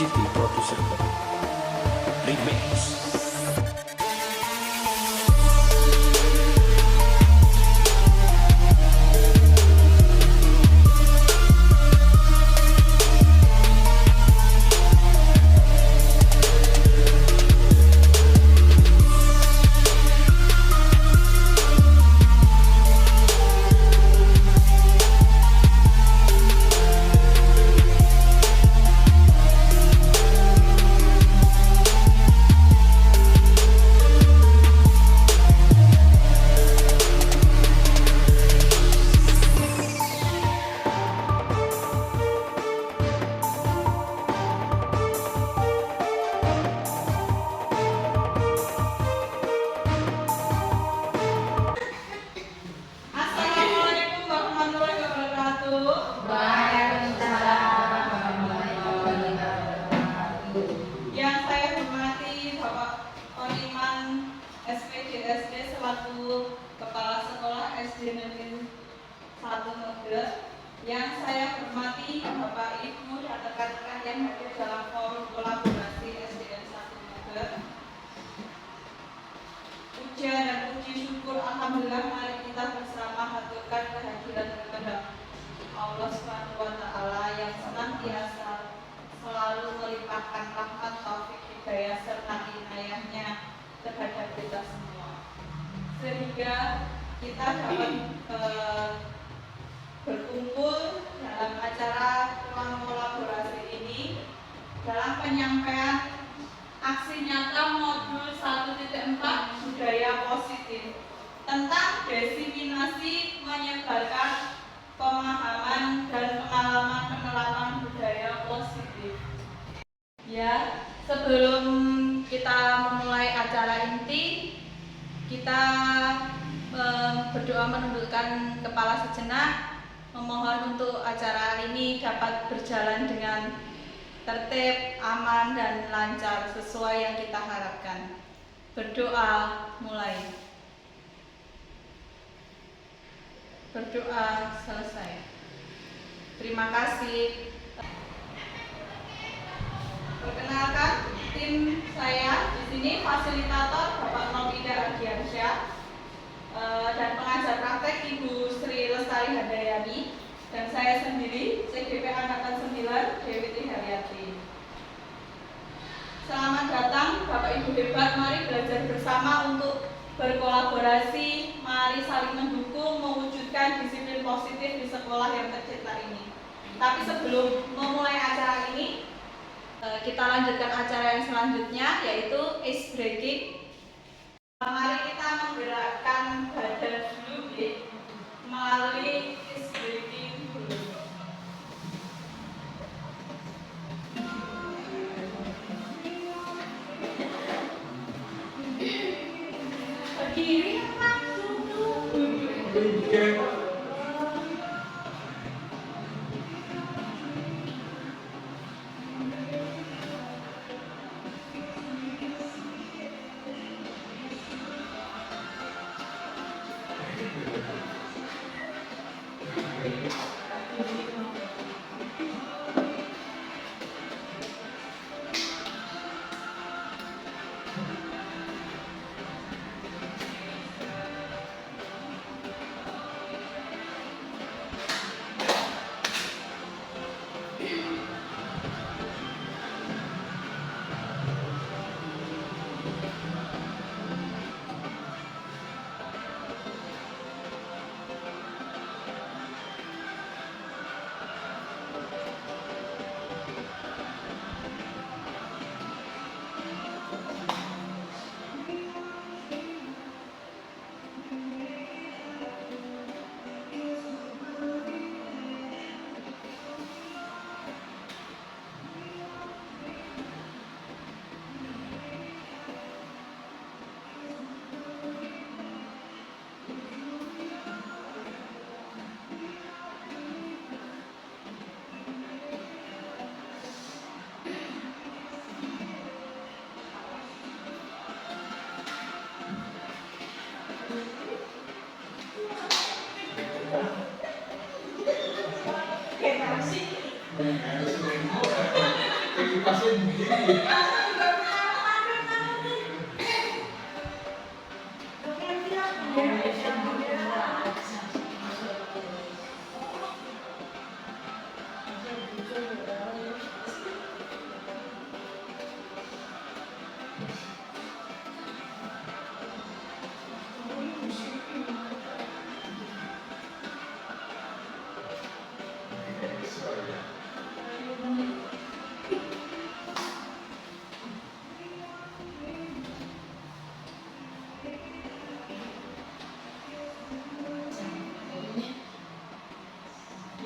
City Producer Remix. Assalamualaikum warahmatullahi wabarakatuh. Yang saya hormati Bapak Poniman SPDSD selaku Kepala Sekolah SD Negeri 1 Megel. Yang saya hormati Bapak Ibu dan rekan-rekan yang hadir dalam forum kolaborasi SDN 1 Megel. Puja dan puji syukur alhamdulillah, mari kita bersama haturkan kehadiran kepada Allah Subhanahu wa taala yang senantiasa selalu melimpahkan rahmat, taufik, hidayah serta inayahnya terhadap kita semua, sehingga kita dapat berkumpul dalam acara ruang kolaborasi ini dalam penyampaian aksi nyata modul 1.4 budaya positif tentang diseminasi menyebarkan pemahaman dan pengalaman budaya positif. Ya, sebelum kita memulai acara inti, kita berdoa menundukkan kepala sejenak, memohon untuk acara ini dapat berjalan dengan tertib, aman, dan lancar sesuai yang kita harapkan. Berdoa mulai. Berdoa selesai. Terima kasih. Perkenalkan tim saya di sini, fasilitator Bapak Novida Ardiansyah dan pengajar praktek Ibu Sri Lestari Handayani, dan saya sendiri CGP Angkatan 9 Dewi Triharyati. Selamat datang Bapak Ibu hebat, mari belajar bersama untuk berkolaborasi, mari saling mendukung mewujudkan disiplin positif di sekolah yang tercinta ini. Tapi sebelum memulai acara ini, kita lanjutkan acara yang selanjutnya, yaitu ice breaking. Mari kita menggerakkan badan dulu melalui ice breaking dulu. Berdiri langsung duduk.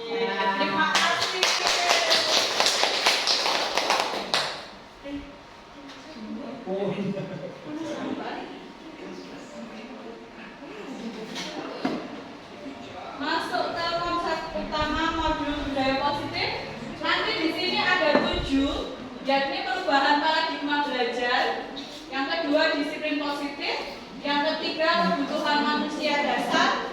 Terima kasih. Masuk ke konsep utama modul budaya positif. Nanti di sini ada 7, yakni perubahan paradigma belajar. Yang kedua disiplin positif. Yang ketiga kebutuhan manusia dasar.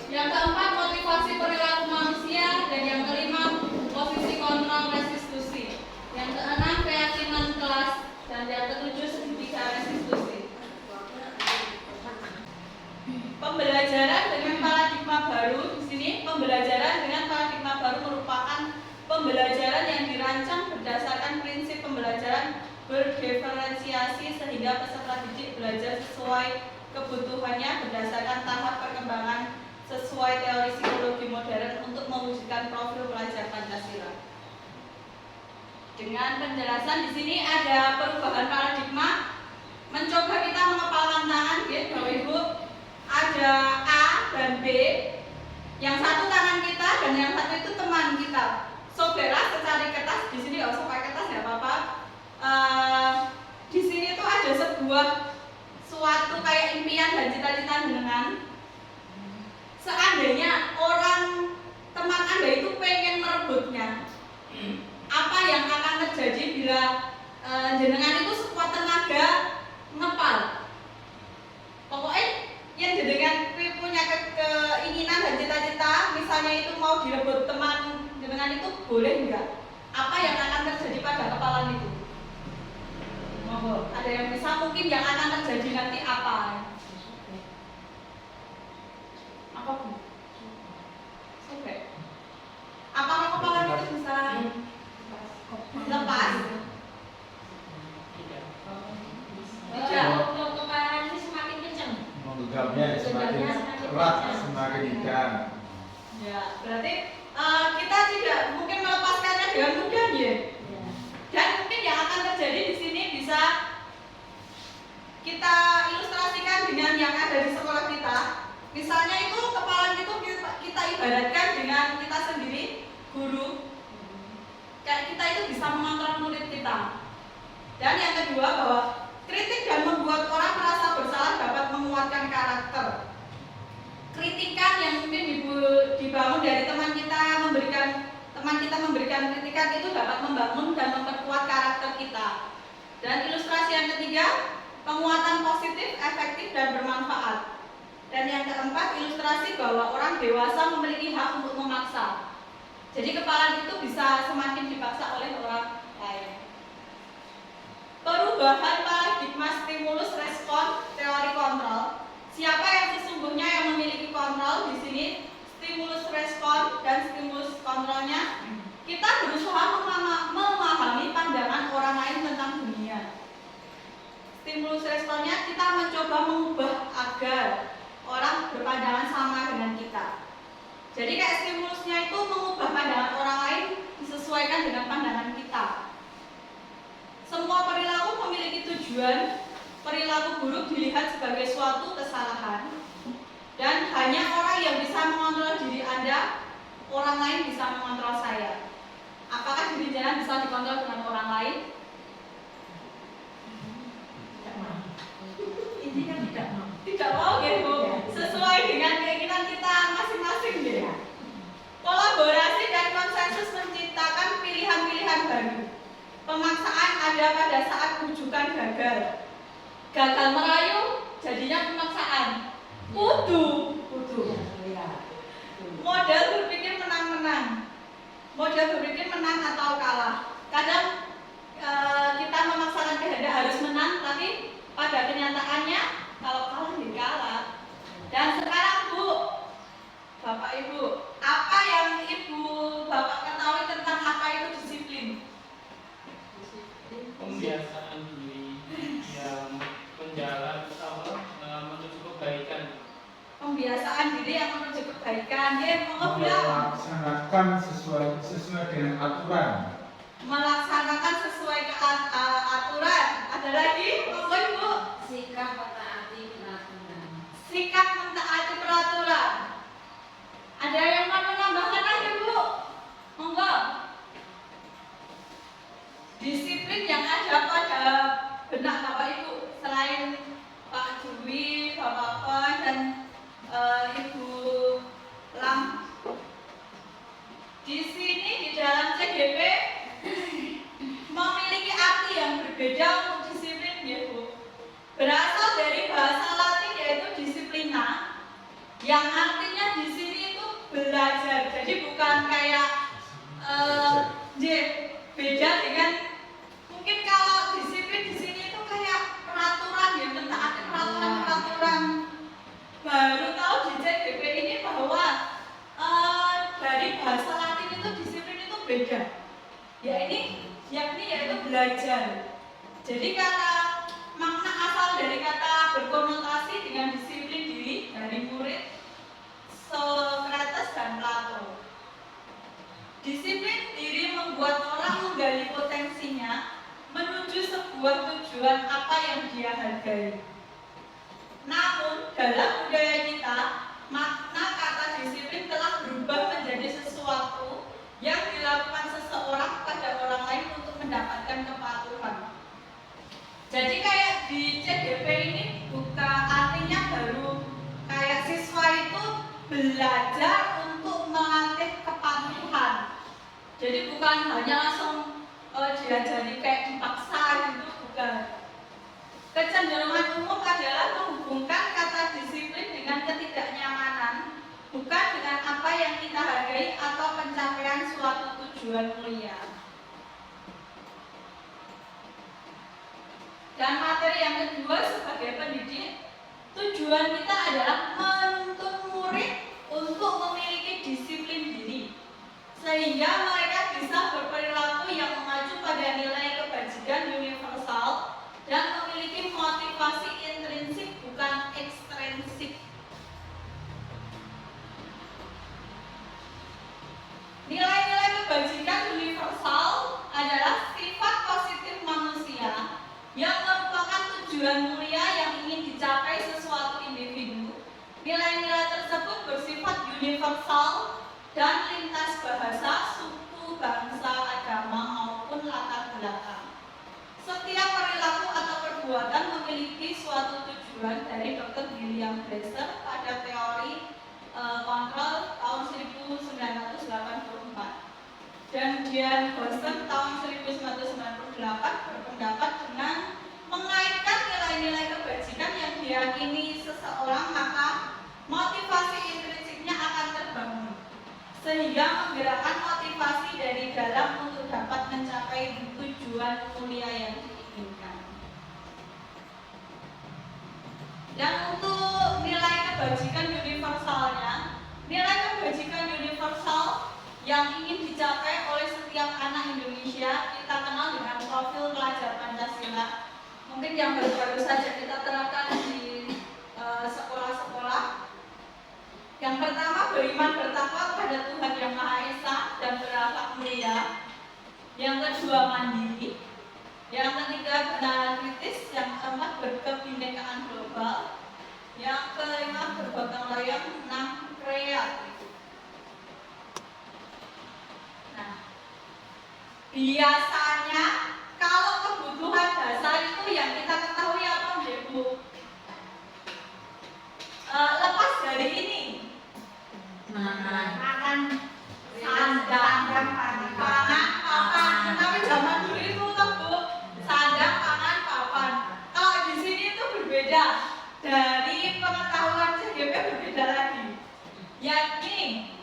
Yang keempat motivasi perilaku manusia, dan yang kelima posisi kontrol restitusi. Yang keenam keyakinan kelas, dan yang ketujuh segitiga restitusi. Pembelajaran dengan paradigma baru. Di sini pembelajaran dengan paradigma baru merupakan pembelajaran yang dirancang berdasarkan prinsip pembelajaran berdiferensiasi sehingga peserta didik belajar sesuai kebutuhannya berdasarkan tahap perkembangan sesuai teori psikologi modern untuk mewujudkan profil pelajar Pancasila. Dengan penjelasan di sini ada perubahan paradigma. Mencoba kita mengepalkan tangan, ya, Bapak Ibu. Ada A dan B. Yang satu tangan kita dan yang satu itu teman kita. Saudara secari kertas, di sini nggak usah pakai kertas ya, Bapak. Di sini tuh ada sebuah suatu kayak impian dan cita-cita jenengan. Seandainya orang teman Anda itu pengen merebutnya, apa yang akan terjadi bila jenengan itu sekuat tenaga ngepal? Pokoknya yang jenengan punya keinginan dan cita-cita, misalnya itu mau direbut teman jenengan itu boleh enggak? Apa yang akan terjadi pada kepalan itu? Ada yang bisa mungkin yang akan terjadi nanti apa? Apa Bu? Sobek. Apakah kepalan itu bisa lepas? Tidak. Kalau kepalan ini semakin kencang, menggegapnya semakin erat, semakin ikan. Ya, berarti kita tidak mungkin melepaskannya dengan mudah, ya. Dan mungkin yang akan terjadi di sini bisa kita ilustrasikan dengan yang ada di sekolah kita. Misalnya itu kepalan itu kita ibaratkan dengan kita sendiri, guru. Kayak kita itu bisa mengontrol murid kita. Dan yang kedua bahwa kritik dan membuat orang merasa bersalah dapat menguatkan karakter. Kritikan yang mungkin dibangun dari teman kita memberikan kritikan itu dapat membangun dan memperkuat karakter kita. Dan ilustrasi yang ketiga, penguatan positif, efektif dan bermanfaat. Dan yang keempat, ilustrasi bahwa orang dewasa memiliki hak untuk memaksa. Jadi kepalan itu bisa semakin dipaksa oleh orang lain. Perubahan paradigma stimulus respon teori kontrol. Siapa yang sesungguhnya yang memiliki kontrol di sini? Stimulus respon dan stimulus kontrolnya. Kita berusaha memahami pandangan orang lain tentang dunia. Stimulus responnya kita mencoba mengubah agar orang berpandangan sama dengan kita. Jadi kayak stimulusnya itu mengubah pandangan orang lain disesuaikan dengan pandangan kita. Semua perilaku memiliki tujuan. Perilaku buruk dilihat sebagai suatu kesalahan. Dan hanya orang yang bisa mengontrol diri Anda, orang lain bisa mengontrol saya. Apakah diri Anda bisa dikontrol dengan orang lain? ini kan tidak mau. Tidak mau gitu. Sesuai dengan keinginan kita masing-masing deh. Kolaborasi dan konsensus menciptakan pilihan-pilihan baru. Pemaksaan ada pada saat rujukan gagal. Gagal merayu jadinya pemaksaan. Kudu. Model berpikir menang-menang. Model berpikir menang atau kalah. Kadang dengan aturan. Melaksanakan sesuai aturan. Ada lagi, Monggo Ibu. Sikap mentaati peraturan. Sikap mentaati peraturan. Ada yang mau menambahkan lagi, Bu? Monggo. Disiplin yang ada pada benak Bapak Ibu selain Pak Jui, Bapak Pan, dan Ibu Lam. Di sini di dalam CGP memiliki arti yang berbeda untuk disiplin, ya Bu. Berasal dari bahasa Latin yaitu disiplina, yang artinya di sini itu belajar. Jadi bukan kayak beda dengan mungkin kalau disiplin di sini itu kayak peraturan, ya mentaati peraturan. Baru tahu di CGP ini bahwa dari bahasa Latin itu disiplin itu beda. Yakni yaitu belajar. Jadi kata makna asal dari kata berkonotasi dengan disiplin diri dari murid Socrates dan Plato. Disiplin diri membuat orang menggali potensinya menuju sebuah tujuan apa yang dia hargai. Namun dalam budaya kita, makna kata disiplin telah berubah menjadi sesuatu yang dilakukan seseorang pada orang lain untuk mendapatkan kepatuhan. Jadi kayak di CGP ini bukan artinya baru kayak siswa itu belajar untuk melatih kepatuhan. Jadi bukan hanya langsung diajari kayak dipaksa gitu, bukan. Kecenderungan umum adalah menghubungkan kata disiplin dengan ketidaknyamanan, bukan dengan apa yang kita hargai atau pencapaian suatu tujuan mulia. Dan materi yang kedua sebagai pendidik, tujuan kita adalah menuntun murid untuk memiliki disiplin diri, sehingga mereka bisa berperilaku yang mengacu pada nilai kebajikan universal dan memiliki motivasi intrinsik bukan ekstrinsik. Nilai-nilai kebajikan universal adalah sifat positif manusia yang merupakan tujuan mulia yang ingin dicapai sesuatu individu. Nilai-nilai tersebut bersifat universal dan lintas bahasa, suku, bangsa, agama maupun latar belakang. Setiap perilaku atau perbuatan memiliki suatu tujuan dari Dr. William Glasser pada teori kontrol tahun 1984. Dan Dian Boston tahun 1998 berpendapat dengan mengaitkan nilai-nilai kebajikan yang diyakini seseorang, maka motivasi intrinsiknya akan terbangun, sehingga menggerakkan motivasi dari dalam untuk dapat mencapai tujuan mulia yang diinginkan. Dan untuk nilai kebajikan universalnya, nilai kebajikan universal yang ingin dicapai oleh setiap anak Indonesia kita kenal dengan profil pelajar Pancasila. Mungkin yang baru-baru saja kita terapkan di sekolah-sekolah. Yang pertama, beriman bertakwa kepada Tuhan Yang Maha Esa dan berakhlak mulia. Yang kedua, mandiri. Yang ketiga, benar kritis. Yang keempat, berkebinekaan global. Yang kelima, bergotong royong. 6, kreatif. Nah, biasanya kalau kebutuhan dasar itu yang kita ketahui apa, Bu? Lepas dari ini, makan, sandang, pangan, papan. Tapi zaman dulu itu kan, Bu, sandang, pangan, papan. Kalau di sini itu berbeda. Dari pengetahuan CGP berbeda lagi. Yakni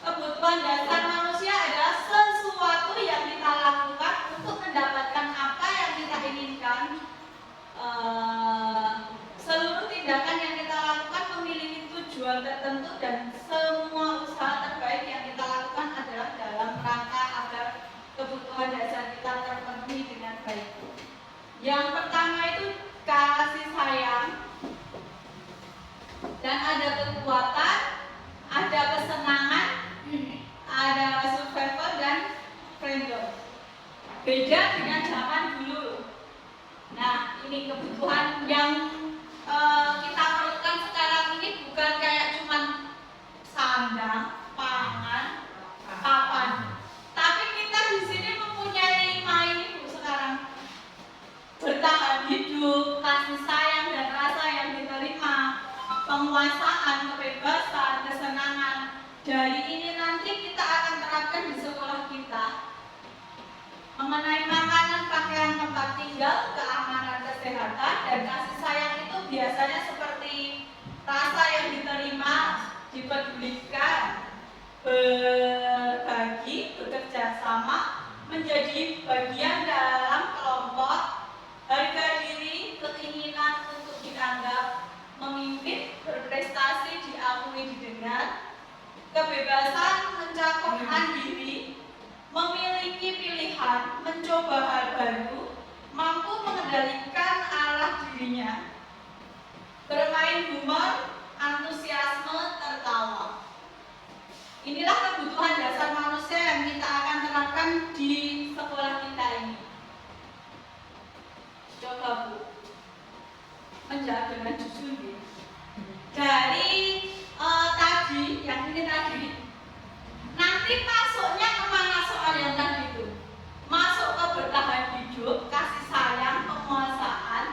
kebutuhan dasar manusia adalah sesuatu yang kita lakukan beda dengan zaman dulu. Nah, ini kebutuhan yang kita perlukan sekarang ini bukan kayak cuman sandang, pangan, papan. Tapi kita di sini mempunyai 5 ini Bu sekarang. Bertahan hidup, kasih sayang dan rasa yang diterima, penguasaan, kebebasan, kesenangan. Dari ini nanti kita akan terapkan di sekolah kita. Mengenai makanan, pakaian, tempat tinggal, keamanan, kesehatan, dan kasih sayang itu biasanya seperti rasa yang diterima, dipedulikan, berbagi, bekerja sama, menjadi bagian dalam kelompok, harga diri, keinginan untuk dianggap, memimpin, berprestasi, diakui, didengar, kebebasan mencakupan diri, memiliki pilihan, mencoba hal baru, mampu mengendalikan arah dirinya, bermain humor, antusiasme, tertawa. Inilah kebutuhan dasar manusia yang kita akan terapkan di sekolah kita ini. Coba Bu, menjawab dengan jujur ya. Dari tadi, yang ini tadi, nanti masuknya kemana soal yang tadi itu? Masuk ke bertahan hidup, kasih sayang, penguasaan,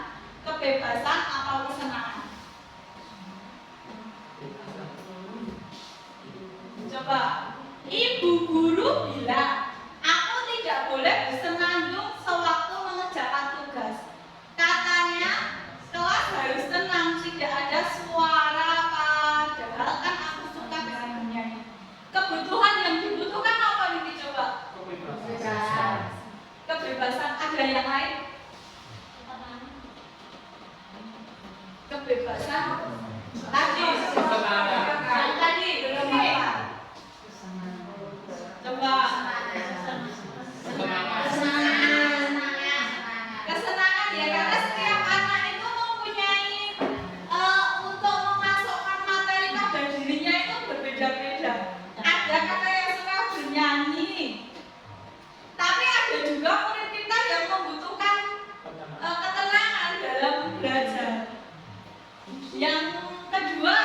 kebebasan, atau kesenangan? Coba, ibu guru bilang, aku tidak boleh bersenandung sewaktu mengerjakan tugas. Katanya, kelas harus tenang, tidak ada suara, padahal kan aku suka dengan bernyanyi. Kebutuhan yang dibutuhkan apa nih coba? Kebebasan. Ada yang lain? Kebebasan. Tadi. Yang tadi belum apa? Coba. Kesenangan ya, karena setiap anak itu mempunyai untuk memasukkan materi pada dirinya itu berbeda-beda. Ada kakak yang suka bernyanyi, tapi ada juga murid kita yang membutuhkan ketenangan dalam belajar. Yang kedua,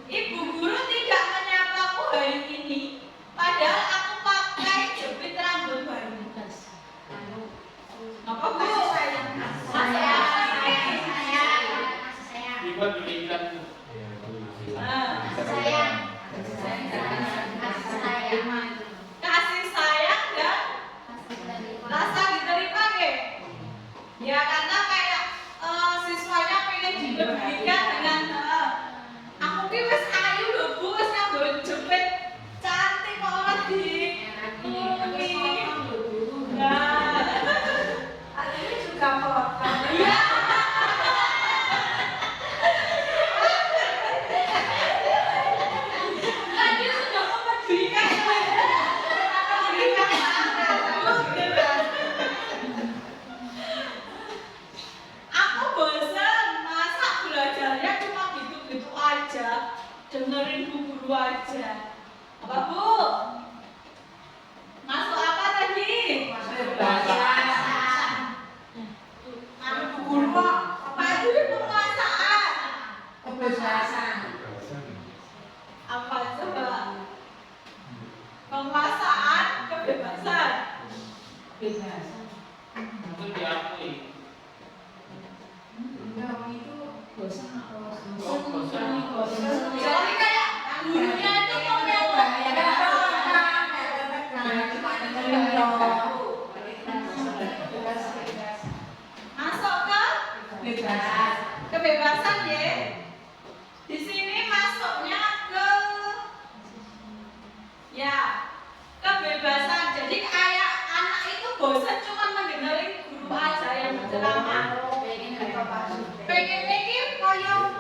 ibu guru tidak menyapaku hari ini, padahal aku pakai jepit rambut baru. Apa Bu? Dibuat diberikan Kasih sayang dan rasa diterima ke? Ya karena kayak siswanya pengen diberikan dengan aku ki wis ayu lho Bu, wis nganggo jepit cantik kok ora di Nah, ini juga potong. Iya. Tadi sudah memberikan aku bosan, masa belajarnya cuma gitu-gitu aja, dengerin bu guru aja. Apa Bu? Masuk apa tadi? Bu guru apa itu penguasaan? Apa coba? Penguasaan, kebebasan. untuk diakui. Jadi kayak gurunya itu masuk ke kebebasan ya. Di sini masuknya ke ya kebebasan. Jadi kayak anak itu bosan cuma mendengarin guru aja yang berceramah. Pengen mikir kayak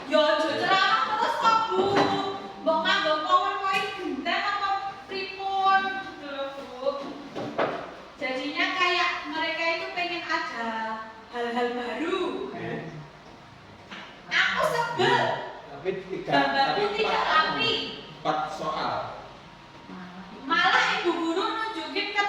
yo aja ceramah terus kok Bu. Mbok nganggo PowerPoint genteng apa pripun gitu loh Bu. Jadinya kayak mereka itu pengen ada hal-hal baru. Aku sebel. Tapi Gambarku tidak rapi. 4 soal. Malah ibu guru nunjukin ke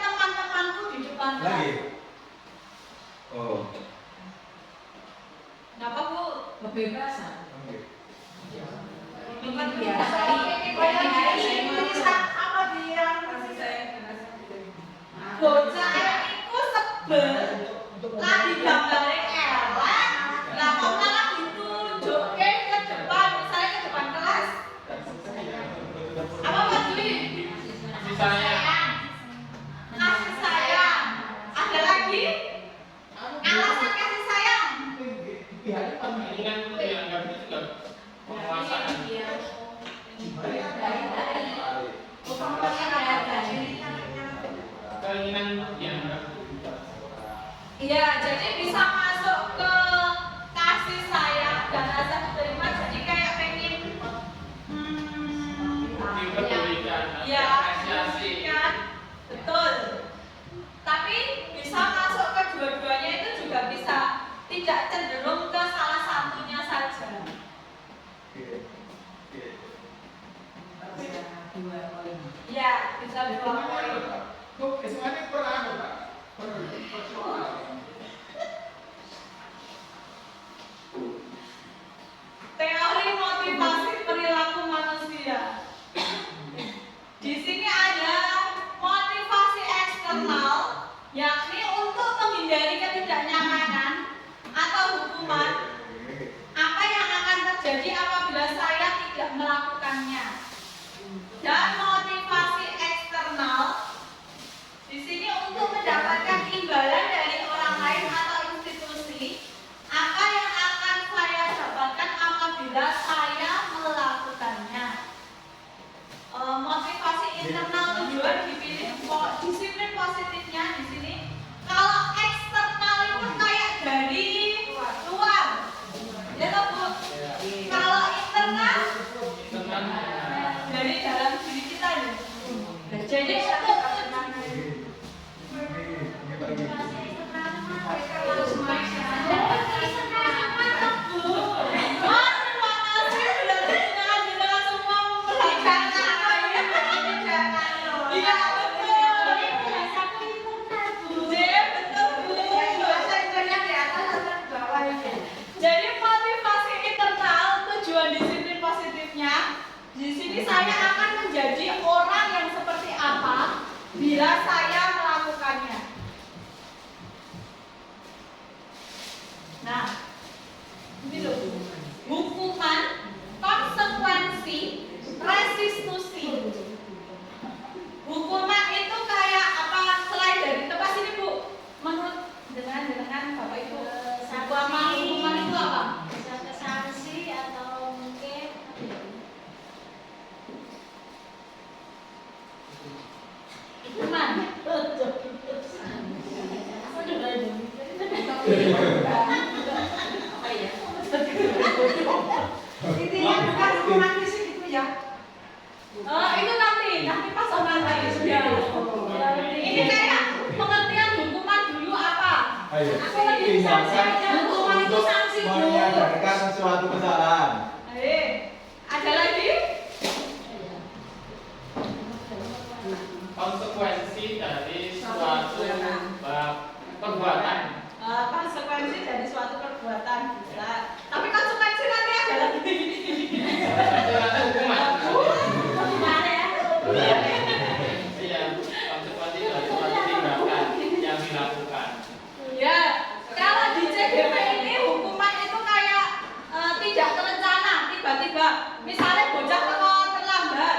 kebebasan. Ini Bukan biasa. ini tulisan apa dia? Kasih sayang, kebebasan. Bocah iku sebel. Lagi gambare elek. Lah kok malah ditunjukke ke depan, misalnya ke depan kelas. Apa Pak Dwi? Kasih sayang. Kasih sayang. Ada lagi? Alasan kasih sayang. Ini kan dianggap juga penguasaan. Keinginan dianggap. Iya, jadi bisa masuk ke kasih sayang dan rasa diterima. Jadi kayak pengen Dipedulikan, ya, apresiasi. kan? Betul. Tapi bisa masuk ke dua-duanya itu juga bisa, tidak cenderung ke salah satunya saja. Ya, bisa dua poin. Kok semuanya pernah Pak? Teori motivasi perilaku manusia. Di sini ada motivasi eksternal, yakni untuk menghindari ketidaknyamanan atau hukuman. Apa yang akan terjadi apabila saya tidak melakukannya? Dan motivasi eksternal di sini untuk mendapatkan imbalan dari orang lain atau institusi. Apa yang akan saya dapatkan apabila saya melakukannya? Motivasi internal tujuan dipilih disiplin positifnya di sini. Kalau eksternal itu kayak dari luar, ya toh Bu. Kalau internal dari dalam diri kita ya. Jadi untuk jadi motivasi internal tujuan disiplin positifnya di sini saya akan menjadi orang yang seperti apa bila saya melakukannya. Nah, ini loh, hukuman, konsekuensi, restitusi. Hukuman itu kayak apa? Selain dari tempat sini Bu, menurut dengan Bapak Ibu, hukuman itu apa? Bisa ke sanksi atau mungkin Hukuman. apa ya? Intinya bukan hukuman fisik itu ya. Itu nanti pas nanti. Ya. Ini kayak pengertian hukuman dulu apa? Ayo. Aku lagi Tindakan hukuman itu untuk sanksi Bu. menyadarkan suatu kesalahan. Ada lagi? Konsekuensi dari suatu perbuatan. Konsekuensi dari suatu perbuatan bisa. Tapi konsekuensi nanti ada lagi. Itu nanti hukuman. Gimana ya? Iya, konsekuensi dari suatu tindakan yang dilakukan. Ya, kalau di CGP ini hukuman itu kayak tidak terencana, tiba-tiba. Misalnya bocah teko terlambat.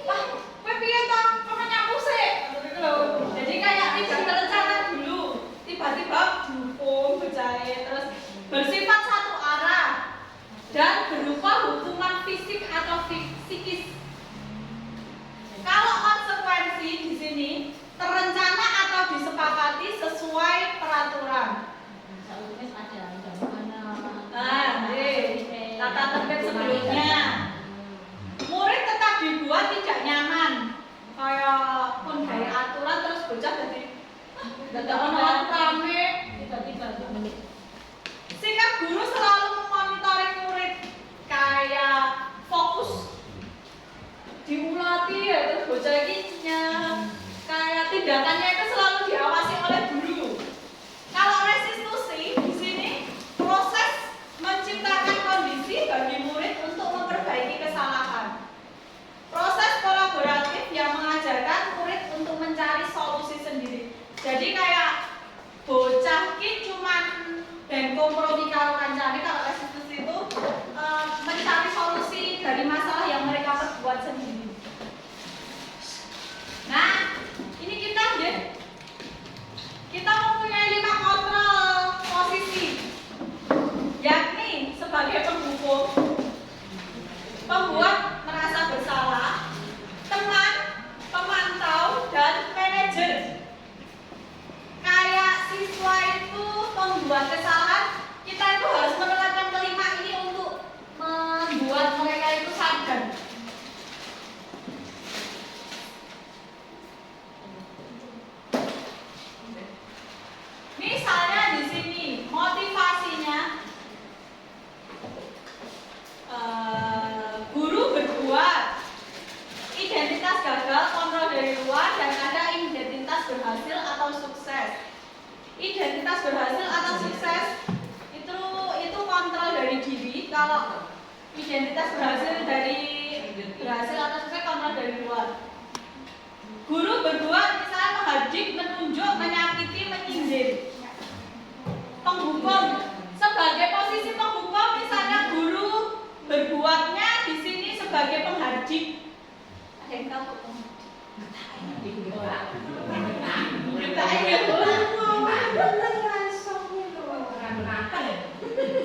Wah, kowe piye to? Kok nyapu sih? Gitu loh. Jadi kayak tidak terencana dulu. Tiba-tiba dihukum bocahnya terus bersifat satu arah dan berupa hukuman fisik atau psikis. Kalau konsekuensi di sini terencana atau disepakati sesuai peraturan. Tata tertib sebelumnya. Murid tetap dibuat tidak nyaman. Kayak pun dari aturan terus bocah jadi dadak ono rame tiba-tiba. Sikap guru selalu memonitoring murid kayak fokus diulati ya terus bocah ini kayak tindakannya itu selalu diawasi oleh guru. Kalau restitusi di sini proses menciptakan berhasil atau sukses. Identitas berhasil atau sukses itu kontrol dari diri. Kalau identitas berhasil atau sukses kontrol dari luar. Guru berbuat misalnya menghadik, menunjuk, menyakiti, menyindir. Penghukum sebagai posisi penghukum misalnya guru berbuatnya di sini sebagai penghadik. Ada yang tahu penghadik?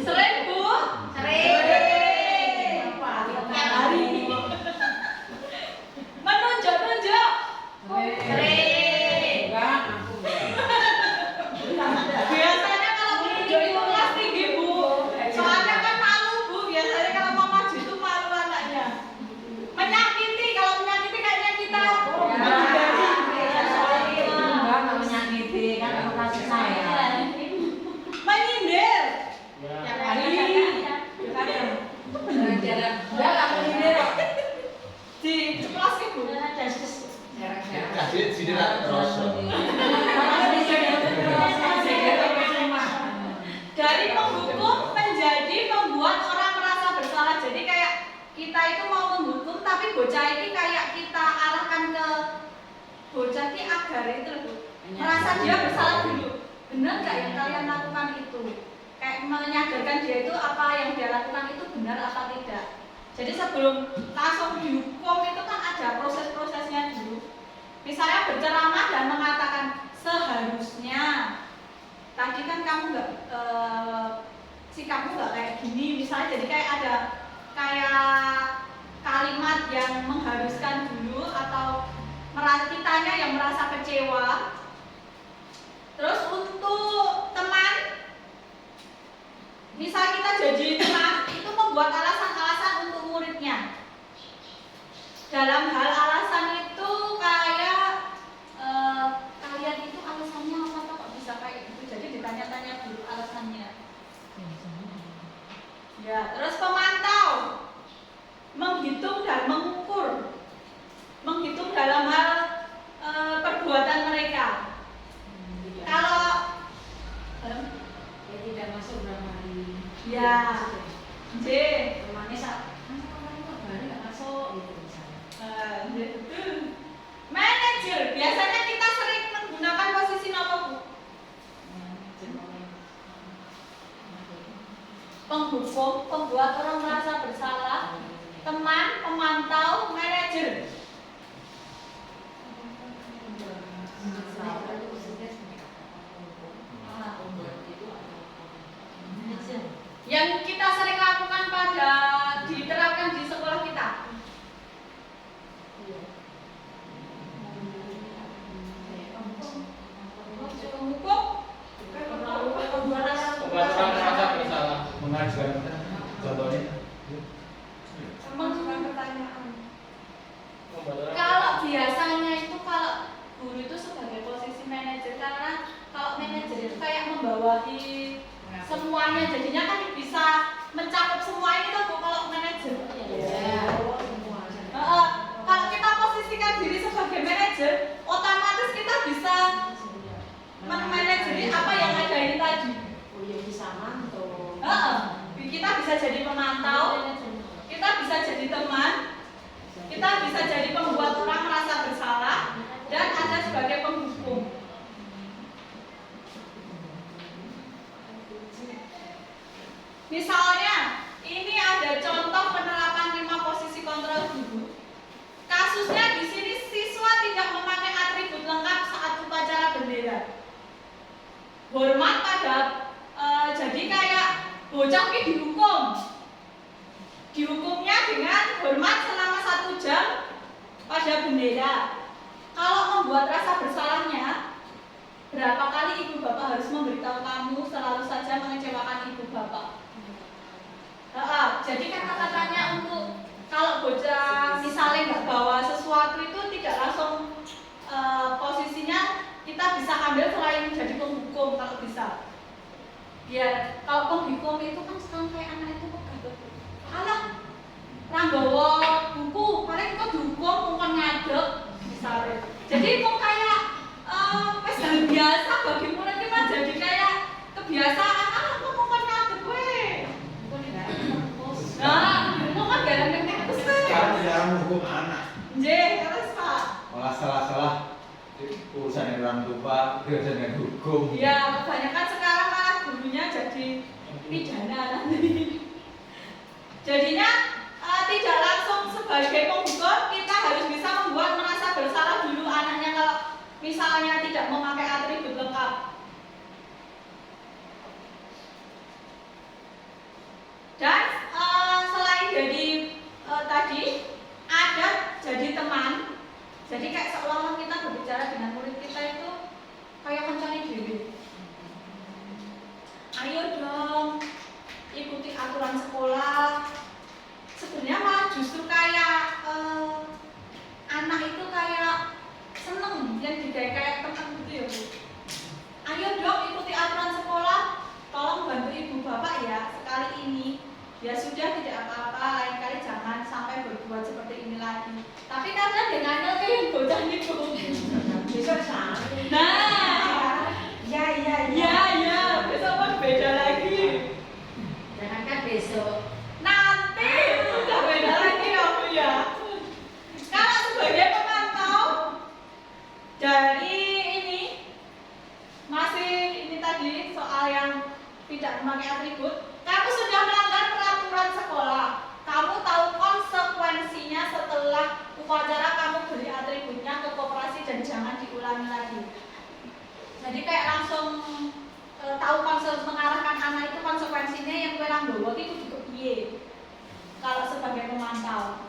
Sering Bu? Menunjuk-nunjuk? Biasanya kalau menunjuk itu kelas tinggi Bu. Soalnya kan malu Bu. Biasanya kalau mau maju itu malu anaknya. Menyakiti, kalau menyakiti kayaknya kita menyindir. Di kelas Bu. Kasih sini lah terus. Dari penghukum menjadi membuat orang merasa bersalah. Jadi kayak kita itu mau menghukum tapi bocah ini kayak kita arahkan ke bocah ini agar itu merasa dia bersalah dulu. Benar nggak yang kalian lakukan itu? Kayak menyadarkan dia itu apa yang dia lakukan itu benar apa tidak. Jadi sebelum langsung dihukum itu kan ada proses-prosesnya dulu. Misalnya berceramah dan mengatakan seharusnya tadi kan kamu nggak sikapmu nggak kayak gini, misalnya jadi kayak ada kalimat yang mengharuskan dulu atau kitanya yang merasa kecewa. Terus untuk teman, misal kita jadi teman itu membuat alasan-alasan untuk muridnya. Dalam hal alasan itu kayak kalian itu alasannya apa kok bisa kayak gitu, jadi ditanya-tanya dulu alasannya. Ya, terus pemantau, menghitung dan mengukur, menghitung dalam hal perbuatan mereka. Kalau tidak masuk berapa hari? ya, J. Manajer, biasanya kita sering menggunakan posisi apa Bu? Penghukum, pembuat orang merasa bersalah, teman, pemantau, manajer. Yang kita sering lakukan pada diterapkan di sekolah kita. Penghukum, Membuat orang merasa bersalah. Mengajar. Contohnya. kalau biasanya itu kalau guru itu sebagai posisi manajer, karena kalau manajer itu kayak membawahi semuanya, jadinya kan bisa mencakup semua ini tuh Bu kalau manajer. Kalau kita posisikan diri sebagai manajer, otomatis kita bisa memanajeri apa yang ada ini tadi. Kita bisa jadi pemantau, kita bisa jadi teman, kita bisa jadi pembuat orang merasa bersalah, dan ada sebagai penghukum. Misalnya, ini ada contoh penerapan 5 posisi kontrol guru. Kasusnya di sini siswa tidak memakai atribut lengkap saat upacara bendera. Hormat pada jadi kayak bocah ini dihukum. Dihukumnya dengan hormat selama 1 jam pada bendera. Kalau membuat rasa bersalahnya, berapa kali ibu bapak harus memberitahu kamu selalu saja mengecewakan ibu bapak? Jadi kata-katanya untuk kalau bocah misalnya nggak bawa sesuatu itu tidak langsung posisinya kita bisa ambil selain jadi penghukum kalau bisa. Biar kalau penghukum itu kan sekarang kayak anak itu pegang alah ranggawa buku paling kok dihukum bukan ngadeg misalnya. Jadi kok kayak orang tua berurusan dengan hukum. Ya, kebanyakan sekarang malah gurunya jadi pidana nanti. Jadinya tidak langsung sebagai penghukum, kita harus bisa membuat merasa bersalah dulu anaknya kalau misalnya tidak memakai atribut lengkap. Dan selain jadi tadi ada jadi teman. Jadi kayak seolah-olah kita berbicara dengan murid kita itu kayak mencari diri. Ayo dong, ikuti aturan sekolah. Sebenarnya malah justru kayak anak itu kayak seneng yang digawe kayak teman gitu ya Bu. Ayo dong ikuti aturan sekolah, tolong bantu ibu bapak ya sekali ini. Ya sudah tidak apa-apa, lain kali jangan sampai berbuat seperti ini lagi. Tapi karena dengannya kayak bocah itu. Besok sama. Nah, ya, besok kan beda lagi. Jangankan besok. Nanti udah beda lagi ya Bu ya. Kalau sebagai pemantau dari ini masih ini tadi soal yang tidak memakai atribut, kamu sudah melanggar peraturan sekolah. Kamu tahu konsekuensinya setelah upacara kamu beri atributnya ke koperasi dan jangan diulangi lagi. Jadi kayak langsung tahu mengarahkan anak itu konsekuensinya yang kurang bawa itu juga piye. Kalau sebagai pemantau.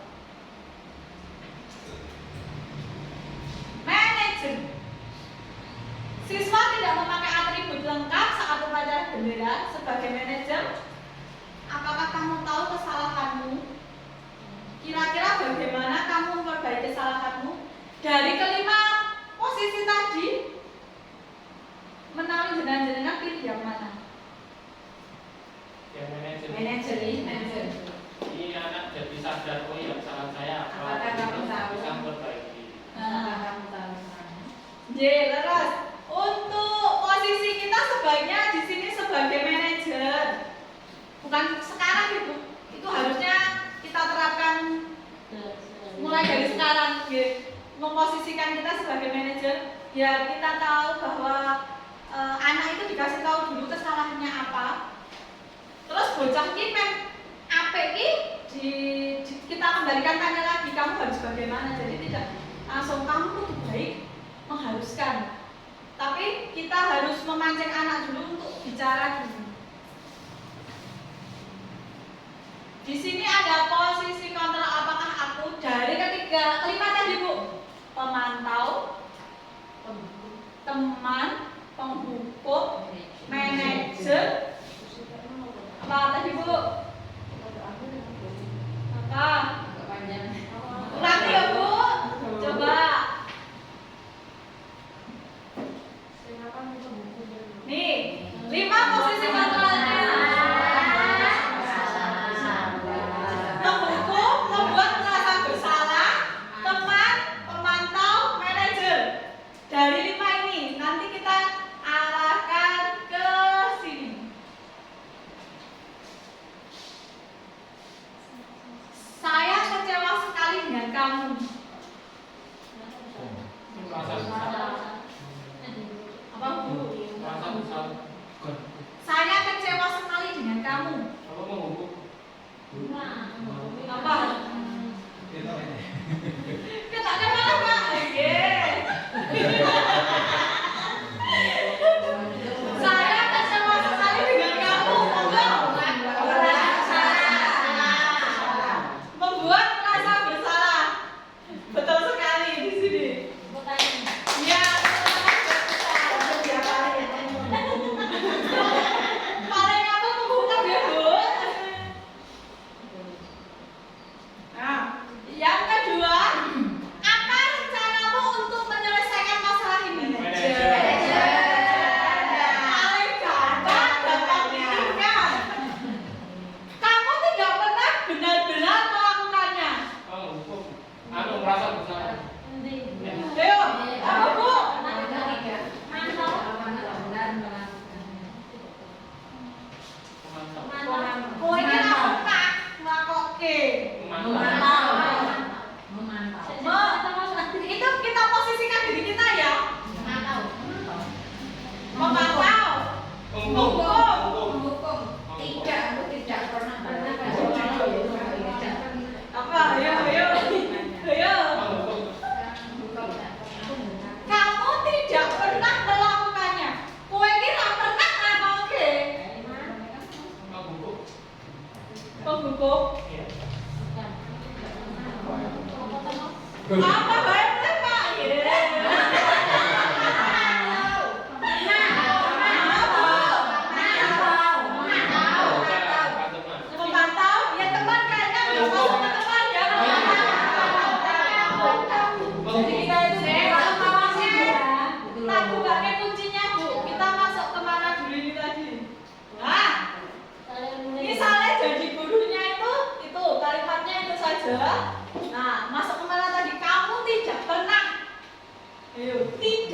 Manajer. Siswa tidak memakai atribut lengkap saat upacara bendera sebagai manajer. Apakah kamu tahu kesalahanmu? Kira-kira bagaimana kamu memperbaiki kesalahanmu? Dari kelima posisi tadi, menawi jenengan pilih yang mana? Yang manajer. Manajer. Ini anak jadi sadar, oh iya salah saya. Apakah kamu tahu? Bisa memperbaiki. Apakah kamu tahu? Leres. Untuk posisi kita sebaiknya di sini sebagai manajer. Bukan sekarang Ibu. Itu harusnya kita terapkan mulai dari sekarang, memposisikan kita sebagai manajer biar kita tahu bahwa anak itu dikasih tahu dulu kesalahannya apa. Terus bocah ini apa ini kita kembalikan tanya lagi kamu harus bagaimana. Jadi tidak langsung kamu tuh baik mengharuskan. Tapi kita harus memancing anak dulu untuk bicara dulu. Di sini ada posisi kontrol apakah aku dari kelima tadi Bu. Pemantau, teman, penghukum, manajer. Apa tadi Bu? Apa? Ulangi ya Bu. Coba. Nih, 5 posisi kontrolnya. Penghukum, membuat merasa bersalah, teman, pemantau, manajer. Dari 5 ini nanti kita arahkan ke sini. Saya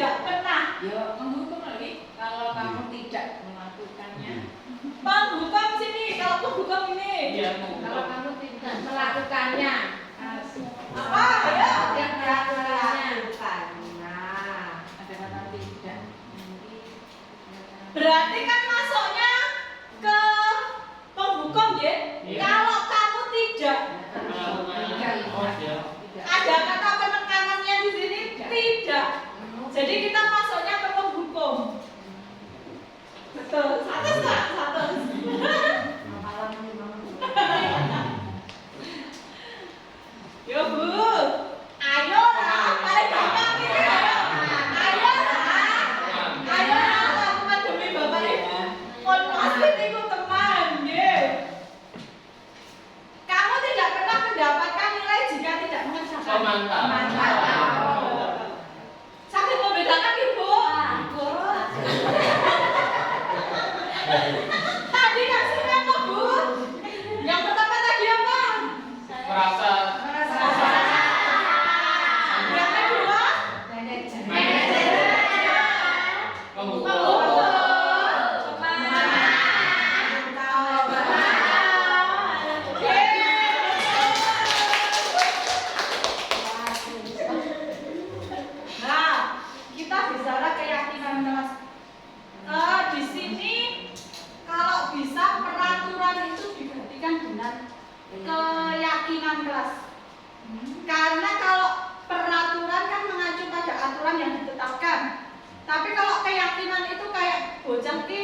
tidak pernah. Yo menghukum lagi kalau kamu tidak melakukannya. Penghukum sini, kalau penghukum ini. Iya, Kalau kamu tidak melakukannya. Apa? Ya. Tidak melakukannya. Nah, ada kata tidak. Nanti Berarti kan masuknya ke penghukum ya. Iya. Kalau kamu tidak, Oh, iya. ada kata penekanannya di sini tidak. Jadi kita masuknya ke penghukum. Betul. Satu tak? Satu. Yo Bu, ayo lah, paling gampang ini. Ayo lah, ayo lah, teman demi Bapak Ibu. Pun pasti niku teman, nggih. Kamu tidak pernah mendapatkan nilai jika tidak mengerjakan. Oh, mantap. Mantap. Saking membedakan Ibu. Tadi hasilnya apa Bu? Yang pertama tadi apa? Merasa Yang kedua? menghukum. Nah, kita bicara keyakinan kelas. Di sini kalau bisa peraturan itu digantikan dengan keyakinan kelas. Karena kalau peraturan kan mengacu pada aturan yang ditetapkan. Tapi kalau keyakinan itu kayak bocah ki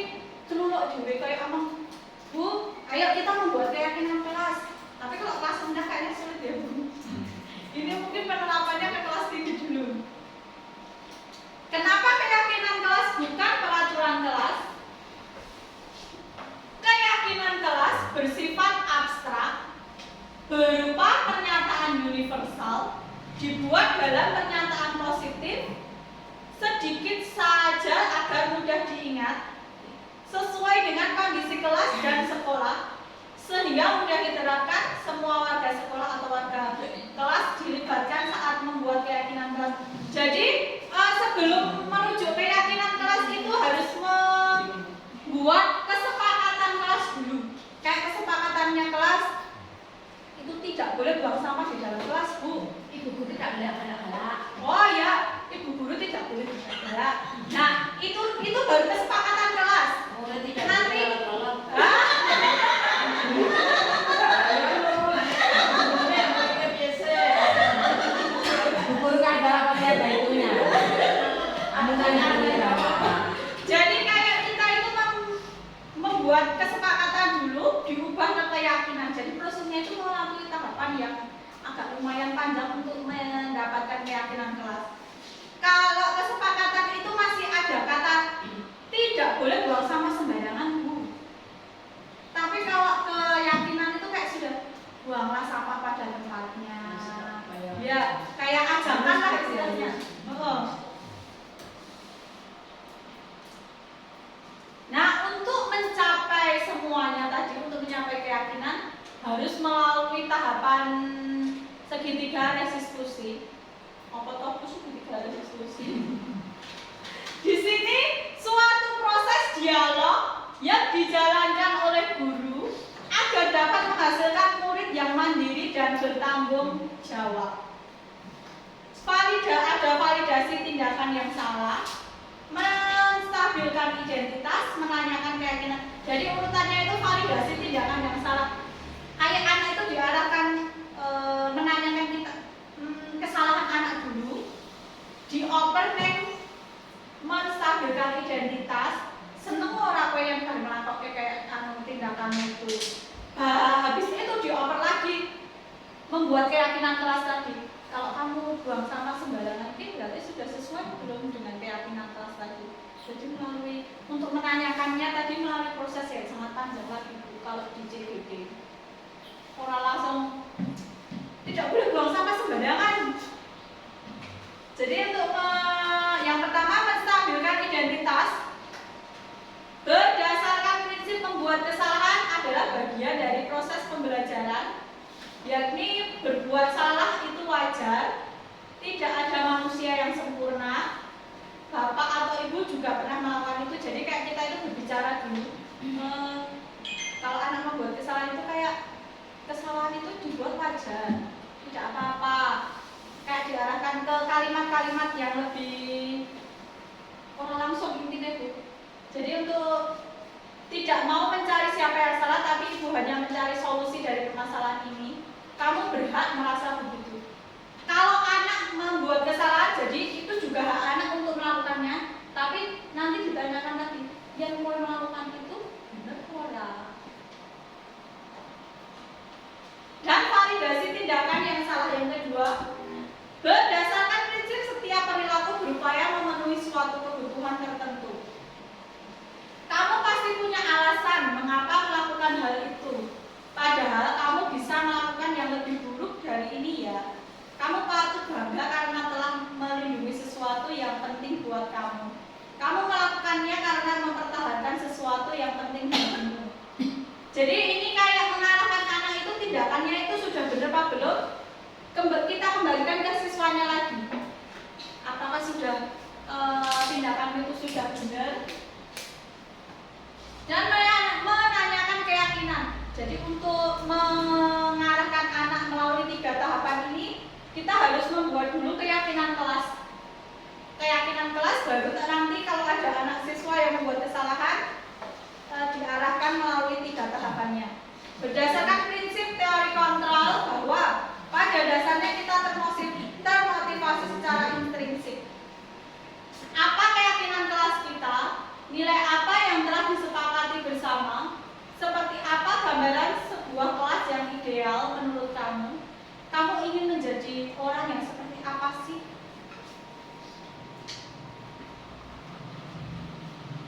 celuluk dhewe kayak ngomong, "Bu, ayo kita membuat keyakinan kelas." Tapi kalau kelas rendah kayaknya sulit ya, Bu. Ini mungkin penerapannya ke kelas tinggi dulu. Kenapa keyakinan kelas bukan peraturan kelas? Keyakinan kelas bersifat abstrak, berupa pernyataan universal, dibuat dalam pernyataan positif, sedikit saja agar mudah diingat, sesuai dengan kondisi kelas dan sekolah, sehingga mudah diterapkan. Semua warga sekolah atau warga kelas dilibatkan saat membuat keyakinan kelas. Jadi sebelum menuju keyakinan kelas itu harus membuat kesepakatan kelas dulu. Kayak kesepakatannya kelas itu tidak boleh buang sampah di dalam kelas, Bu. Ibu guru tidak boleh galak-galak. Oh ya, ibu guru tidak boleh galak. Nah, itu baru kesepakatan kelas. Mulai tidak Nanti galak-galak. Hah? Ibu guru kan galak pakai apa itunya. Anu tanya apa? Jadi kayak kita itu membuat kesepakatan dulu, diubah ke keyakinan. Jadi prosesnya itu melalui tahapan yang agak lumayan panjang untuk mendapatkan keyakinan kelas. Kalau kesepakatan itu masih ada kata tidak boleh buang sampah sembarangan, Bu. Tapi kalau keyakinan itu kayak sudah buanglah sampah pada tempatnya. Ya, kayak ajakan lah istilahnya. Oh. Nah, untuk mencapai semuanya tadi, untuk mencapai keyakinan harus melalui tahapan segitiga restitusi. Apa toh segitiga restitusi? Di sini suatu proses dialog yang dijalankan oleh guru agar dapat menghasilkan murid yang mandiri dan bertanggung jawab. Ada validasi tindakan yang salah, menstabilkan identitas, menanyakan keyakinan. Jadi urutannya itu validasi tindakan yang salah. Kayak anak itu diarahkan menanyakan kesalahan anak dulu, dioper neng menstabilkan identitas. Seneng ora kowe yang bar melakukan kayak tindakan itu. Habis itu dioper lagi membuat keyakinan kelas tadi. Kalau kamu buang sampah sembarangan, berarti sudah sesuai belum dengan keyakinan kelas tadi. Jadi untuk menanyakannya tadi melalui proses yang sangat panjang lagi, Bu. Kalau di CBD orang langsung tidak boleh buang sampah sembarangan. Jadi untuk yang pertama menstabilkan identitas berdasarkan prinsip membuat kesalahan adalah bagian dari proses pembelajaran, yakni berbuat salah itu wajar, tidak ada manusia yang sempurna, juga pernah melakukan itu. Jadi kayak kita itu berbicara gini, kalau anak membuat kesalahan itu kayak kesalahan itu dibuat wajar, tidak apa-apa, kayak diarahkan ke kalimat-kalimat yang lebih orang langsung intinya Bu. Jadi untuk tidak mau mencari siapa yang salah, tapi ibu hanya mencari solusi dari permasalahan ini. Kamu berhak merasa begitu. Kalau anak membuat kesalahan, jadi itu juga hak anak untuk melakukannya. Tapi nanti ditanyakan lagi, yang mau melakukan itu benar ora. Dan validasi tindakan yang salah yang kedua, berdasarkan prinsip setiap perilaku berupaya memenuhi suatu kebutuhan tertentu. Kamu pasti punya alasan mengapa melakukan hal itu. Padahal kamu bisa melakukan yang lebih buruk dari ini ya. Kamu patut bangga karena telah melindungi sesuatu yang penting buat kamu. Kamu melakukannya karena mempertahankan sesuatu yang penting bagimu. Jadi ini kayak mengarahkan anak itu tindakannya itu sudah benar apa belum? Kita kembalikan ke siswanya lagi. Apakah sudah tindakan itu sudah benar? Dan menanyakan keyakinan. Jadi untuk mengarahkan anak melalui 3 tahapan ini, kita harus membuat dulu keyakinan kelas. Keyakinan kelas baru nanti kalau ada anak siswa yang membuat kesalahan, diarahkan melalui 3 tahapannya. Berdasarkan prinsip teori kontrol bahwa pada dasarnya kita termotivasi secara intrinsik. Apa keyakinan kelas kita? Nilai apa yang telah disepakati bersama? Seperti apa gambaran sebuah kelas yang ideal menurut kamu? Kamu ingin menjadi orang yang seperti apa sih?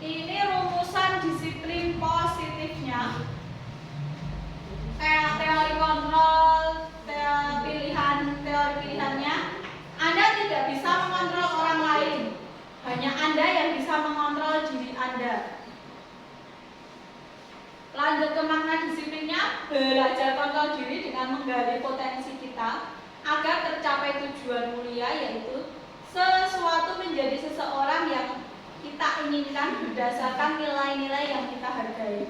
Ini rumusan disiplin positifnya. Kayak teori kontrol, teori pilihannya. Anda tidak bisa mengontrol orang lain. Hanya Anda yang bisa mengontrol diri Anda. Lanjut ke makna disiplinnya, belajar kontrol diri dengan menggali potensi kita agar tercapai tujuan mulia, yaitu sesuatu menjadi seseorang yang kita inginkan berdasarkan nilai-nilai yang kita hargai.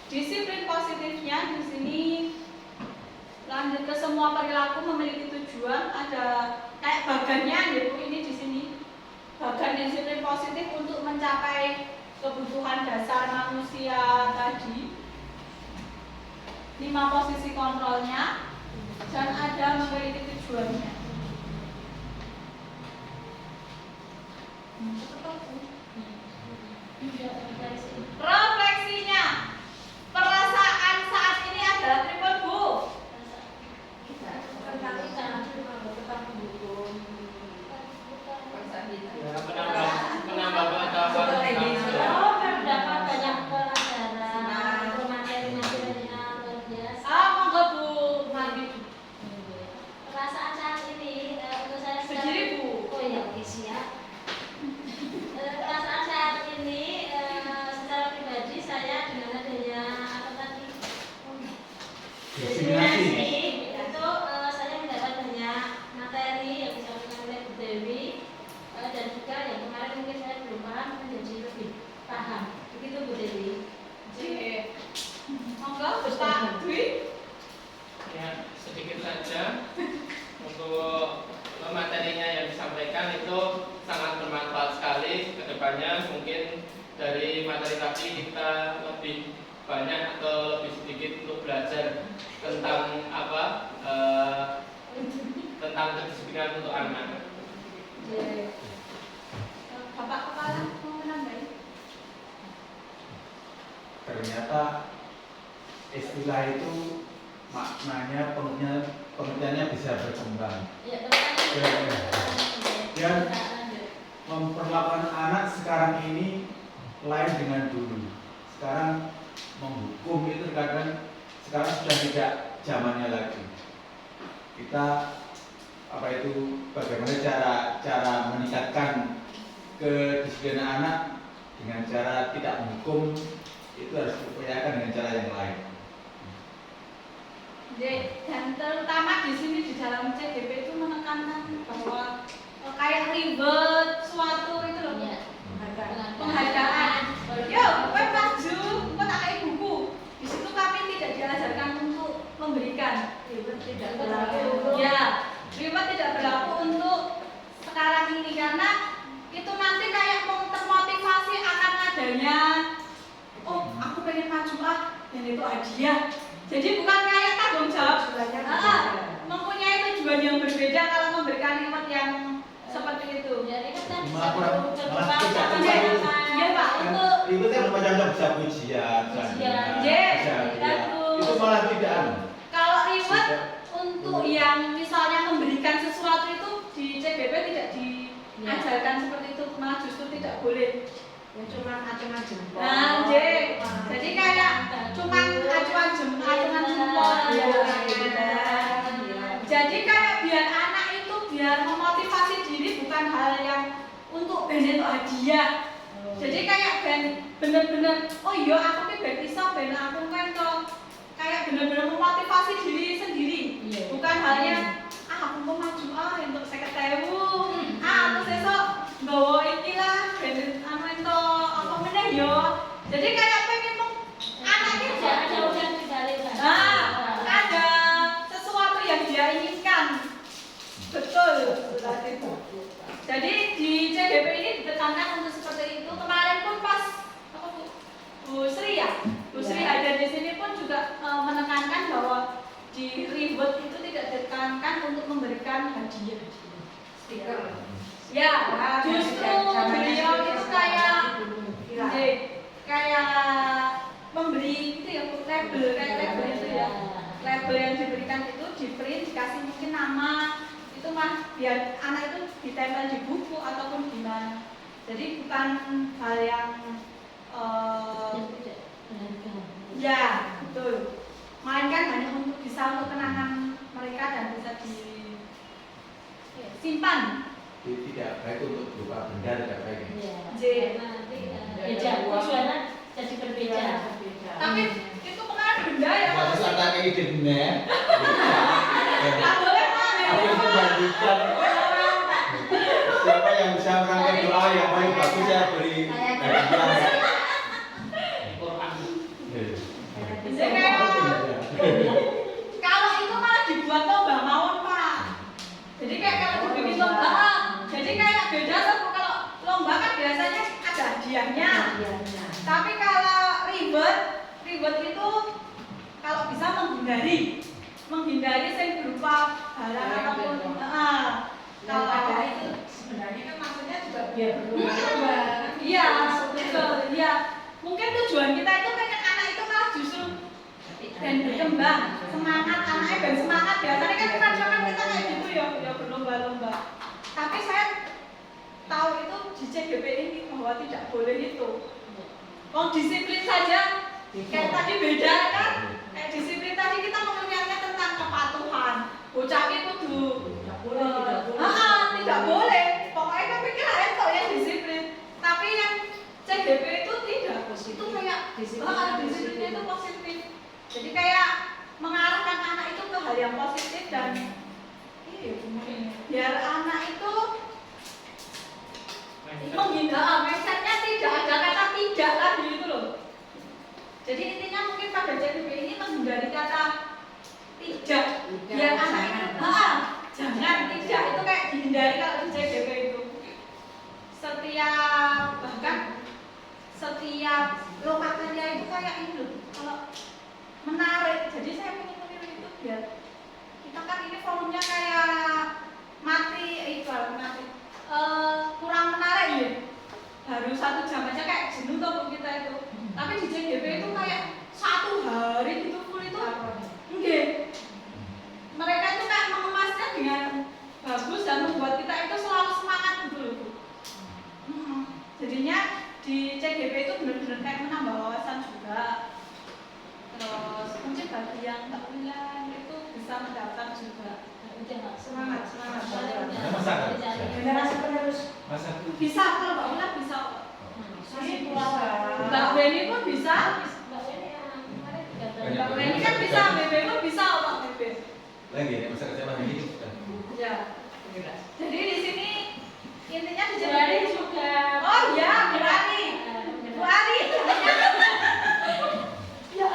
Disiplin positifnya di sini lanjut ke semua perilaku memiliki tujuan, ada kayak bagannya yaitu ini di sini. Bagan disiplin positif untuk mencapai kebutuhan dasar manusia tadi, 5 posisi kontrolnya, dan ada memiliki tujuannya. Refleksinya, perasaan saat ini adalah triple Bu. Menambah pengetahuan. Mendapat banyak pelajaran, materi-materinya luar biasa. Monggo Bu, mari. Perasaan saat ini untuk saya Berdiri Bu. Oh ya, oke siap. Perasaan saat ini secara pribadi saya dengan adanya apa tadi? Destinasi itu saya mendapat banyak materi yang disampaikan oleh Bu Dewi, dan juga yang kemarin mungkin saya belum paham menjadi lebih paham. Begitu Bu Dewi. Oke. Monggo Pak Dwi. Ya, sedikit saja untuk materinya yang disampaikan itu sangat bermanfaat sekali ke depannya. Mungkin dari materi tadi kita lebih banyak atau lebih sedikit untuk belajar tentang apa tentang kedisiplinan untuk anak. Bapak Kepala mau menambahi? Ternyata istilah itu maknanya pengertiannya bisa berkembang. Ya, Dan memperlakukan anak sekarang ini lain dengan dulu. Sekarang menghukum itu kadang sekarang sudah tidak zamannya lagi. Kita bagaimana cara meningkatkan kedisiplinan anak dengan cara tidak menghukum, itu harus diupayakan dengan cara yang lain. Dan terutama di sini di dalam CGP itu menekankan bahwa kayak ribet suatu itu loh. Ya. dan itu hadiah. Jadi bukan kayak tanggung jawab, mempunyai tujuan yang berbeda kalau memberikan reward yang seperti itu. Jadi kan Malah kurang- malah tidak Iya Pak, untuk Itu kan macam-macam bisa pujian, Pujian. bisa hadiah. Itu malah tidak anu. kalau reward untuk yang misalnya memberikan sesuatu itu di CBP tidak diajarkan seperti itu, malah justru tidak boleh. Ya cuma acungan jempol. Nah, jadi kayak cuman acuan jempol. Jadi kayak biar anak itu biar memotivasi diri bukan hal yang untuk hadiah. Jadi kayak bener-bener oh iya aku ki ben iso ben aku kan kok kayak bener-bener memotivasi diri sendiri. Bukan halnya aku mau maju untuk 50.000. Aku sesuk nggawa iki lah ben anu ento apa meneh yo. Jadi kayak pengen anaknya ada yang dibalik kan. ada sesuatu yang dia inginkan. Betul. Jadi di CBP ini ditekankan untuk seperti itu. Kemarin pun pas apa Bu Sri ya, Bu Sri hadir di sini pun juga menekankan bahwa di reward itu tidak ditekankan untuk memberikan hadiah. Stiker. Ya, justru beliau itu kayak memberi gitu ya, label itu ya. Label yang diberikan itu di print dikasih mungkin nama itu mah biar anak itu ditempel di buku ataupun gimana. Jadi bukan hal yang ya betul. Melainkan hanya untuk untuk kenangan mereka dan bisa disimpan. Tidak baik untuk berupa benda, tidak baik. Beda tujuannya jadi berbeda. Tapi itu kemarin benda ya kalau Maksud ada kayak ide benar. nggak boleh Pak. Aku membagikan siapa yang bisa merangkai doa yang paling bagus saya beri hadiah. Jadi kayak kalau itu malah dibuat lomba mawon Pak. Jadi kayak kalau dibikin lomba, jadi kayak beda tuh kalau lomba kan biasanya ada hadiahnya. Tapi kalau reward itu kalau bisa menghindari yang berupa barang ataupun kalau ada itu Sebenarnya kan maksudnya juga biar berlomba. iya betul iya mungkin tujuan kita itu pengen anak itu malah justru dan berkembang semangat anaknya dan semangat biasanya kan kita kayak gitu ya berlomba-lomba. Tapi saya tahu itu di CGP ini bahwa tidak boleh itu. Kalau disiplin saja kayak tadi beda kan, kayak disiplin tadi kita mengenalnya tentang kepatuhan. Bocah itu tidak boleh. Pokoknya kan pikir itu yang disiplin. Tapi yang CGP itu tidak. Itu kayak disiplinnya itu positif. Jadi kayak mengarahkan anak itu ke hal yang positif dan biar anak itu menghindar mindsetnya tidak ada kata tidak lagi gitu loh. Jadi intinya mungkin pada CGP ini menghindari kata tidak biar anak itu jangan tidak itu kayak dihindari kalau di CGP itu. Setiap lokakannya itu kayak ini loh kalau menarik. Jadi saya ingin meniru itu biar kita kan ini volumenya kayak kurang menarik ya. Baru 1 jam aja kayak jenuh tuh kita itu. Tapi di CGP itu kayak 1 hari gitu full itu. Enggak. Mereka itu kayak mengemasnya dengan bagus dan membuat kita itu selalu semangat gitu loh. Jadinya di CGP itu benar-benar kayak menambah wawasan juga. Terus mungkin bagi yang tak punya itu bisa mendaftar juga. Semangat. Generasi penerus. Masa Bisa kalau Mbak Ula bisa. Bisa. Mbak Weni pun bisa. Mbak Weni kan bisa. BB pun bisa Mbak BB. lagi ya masa kerja lagi ini sudah. Ya. Jadi di sini intinya di Berani juga. Oh iya, berani. Bu Ari. Ya,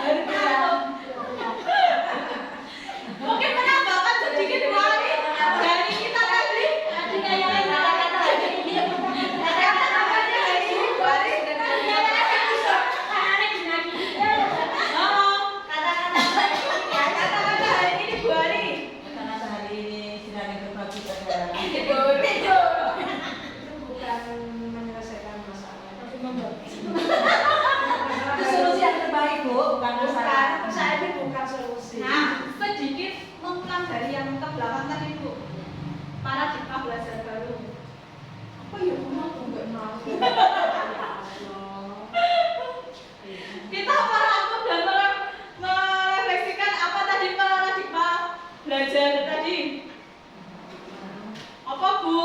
mungkin menambahkan sedikit Bu Ari dari kita tadi. Tadi kayak kata-kata lagi ini. Ada apa namanya dari Bu Ari? Anak-anak dinaki. Oh, Itu solusi yang terbaik, Bu, bukan masalah. Saya ini bukan solusi. Nah, sedikit mengulang dari yang ke belakang tadi Bu. Paradigma belajar baru. Apa ya Bu? Enggak mau. Kita merangkum dan merefleksikan apa tadi paradigma belajar tadi. Apa Bu?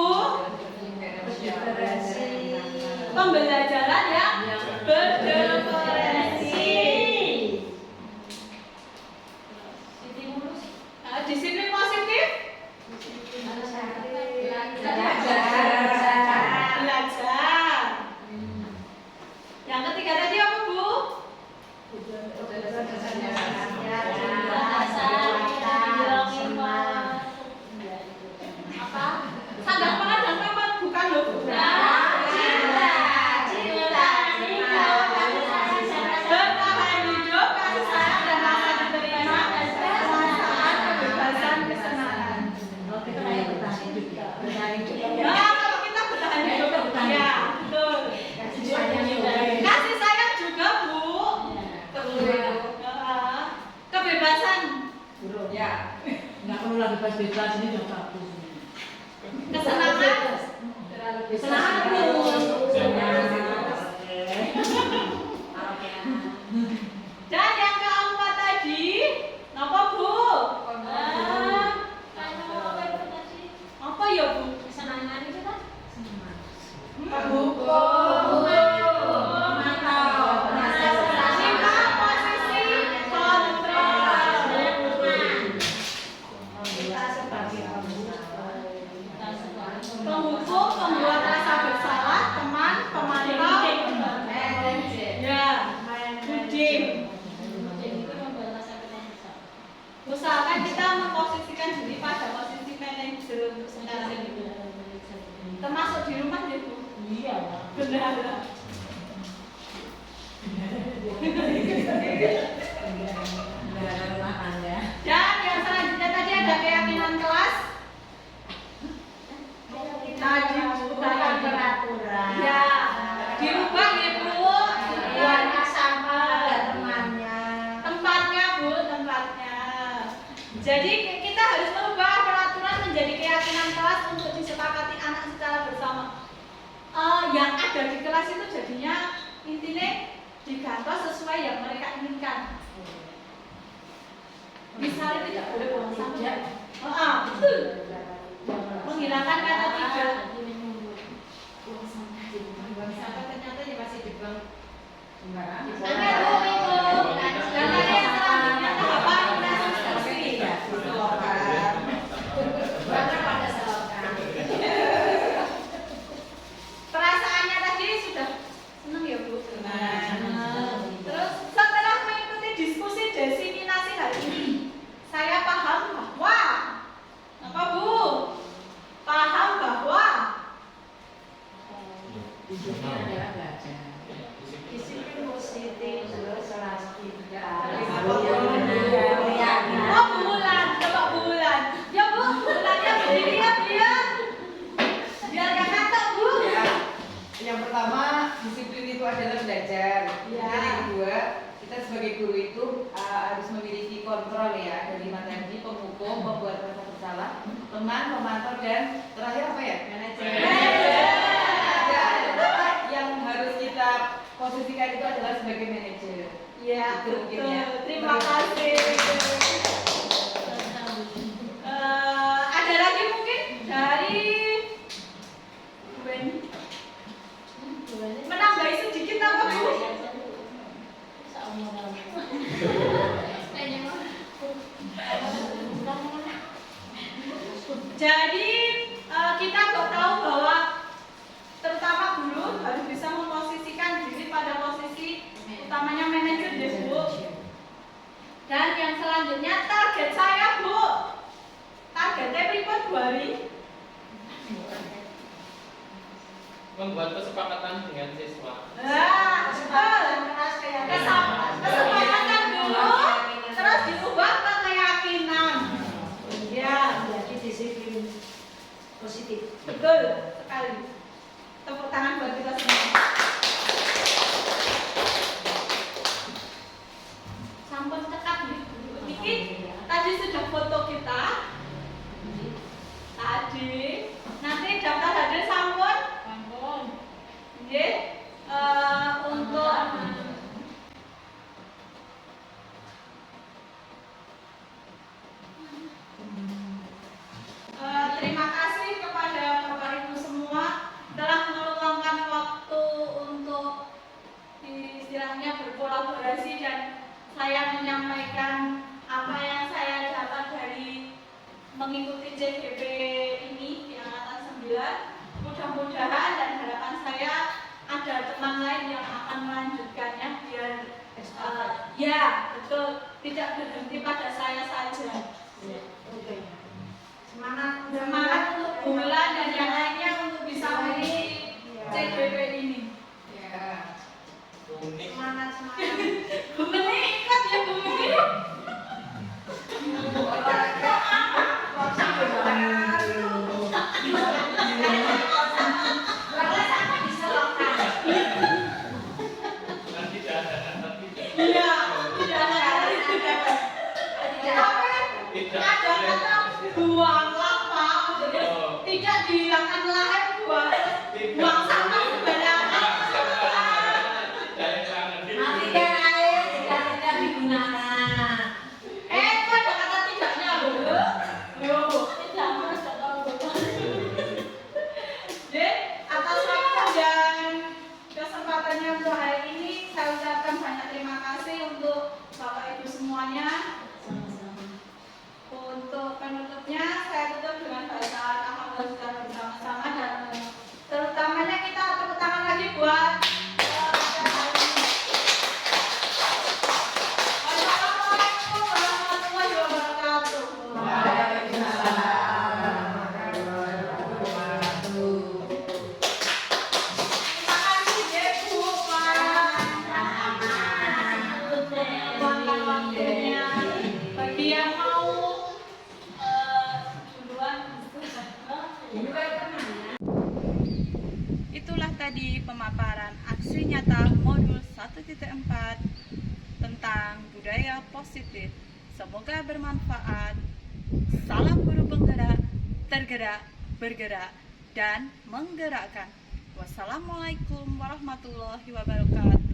Pembelajaran yang berdiferensi. Disiplin positif. Belajar. Yang ketiga tadi apa Bu? Apa? Sadar pangan dan papan bukan loh Bu. Bertahan hidup, kasih sayang dan rasa diterima, perasaan kebebasan, kesenangan. Nah, kalau kita bertahan hidup, ya betul. Kasih sayang juga Bu. Kebebasan. Ya. Enggak perlu lagi bebas-bebas, ini udah bagus. Kesenangan. Kesenangan terus. Dan yang keempat tadi, apa Bu? Apa ya Bu? Kesenangan itu kan? Lima posisi kontrol. Penghukum, pembuat rasa bersalah, teman, pemantau, ya, buding. Usahakan kita memposisikan diri pada posisi manajer untuk sekarang ini. Termasuk di rumah ya Bu? Iya. Benar. Dan yang selanjutnya tadi ada keyakinan kelas. Tadi Bukan peraturan. ya dirubah ya Bu. Buangnya sampah pada temannya. Tempatnya Bu, tempatnya. Jadi kita harus merubah peraturan menjadi keyakinan kelas untuk disepakati anak secara bersama. Yang ada di kelas itu jadinya intinya digantos sesuai yang mereka inginkan. Misalnya tidak boleh buang sampah. Betul. Menghilangkan kata tidak. Sampai ternyata ya masih dibuang. Oke Bu, ikut. Dan tadi yang selanjutnya tahapan rekonstruksi. Perasaannya tadi sudah senang ya Bu? Terus setelah mengikuti diskusi desiminasi hari ini, saya paham bahwa apa Bu? Paham bahwa Disiplin positif terus kita. oh bulan, coba bulan. Ya Bu, bulannya berdiri ya biar gak ngantuk Bu. Ya. Yang pertama, disiplin itu adalah belajar. Ya. Dan yang kedua, kita sebagai guru itu harus memiliki kontrol ya dari materi, penghukum, pembuat rasa bersalah, teman, pemantau, dan terakhir apa ya? Manajer. Ya, yang harus kita posisikan itu adalah sebagai manajer. Ya, Itu mungkin ya. betul. Terima kasih. Ada lagi mungkin dari Weni? Menambahi sedikit apa Bu? Jadi kita kok tahu bahwa terutama guru harus bisa memposisikan diri pada posisi utamanya manajer ya Bu. Dan yang selanjutnya target saya Bu. Targetnya berikut 2 hari. Membuat kesepakatan dengan siswa. Nah, kesepakatan dulu, terus diubah ke keyakinan. Ya, Jadi disiplin positif. betul sekali. Tepuk tangan buat kita semua. semuanya berkolaborasi dan saya menyampaikan apa yang saya dapat dari mengikuti CGP ini di angkatan 9. Mudah-mudahan dan harapan saya ada teman lain yang akan melanjutkannya biar ya betul, tidak berhenti pada saya saja. Semangat untuk Bulan dan yang lainnya untuk bisa mengikuti CGP ini. Ya. Unik. Bu Meni ikut ya Bu Meni. Bukan tidak ada kata tidak. Iya, tidak ada. Tidak Ada kata buanglah Pak. Jadi Oh. tidak dihilangkan lahan buang Tidak. buang sampah sembarangan. Matikan air jika tidak digunakan. Kok ada kata tidaknya loh. Yo. Tidak harus tahu. Jadi atas waktu dan kesempatannya untuk hari ini saya ucapkan banyak terima kasih untuk Bapak Ibu semuanya. Untuk penutupnya saya tutup dengan bacaan alhamdulillah secara bersama-sama dan terutamanya kita tepuk tangan lagi buat Wassalamualaikum warahmatullahi wabarakatuh. Terima kasih ya Bu waktunya. Bagi yang mau duluan. Itulah tadi pemaparan aksi nyata modul 1.4 tentang budaya positif. Semoga bermanfaat. Salam guru penggerak, tergerak, bergerak, dan menggerakkan. Wassalamualaikum warahmatullahi wabarakatuh.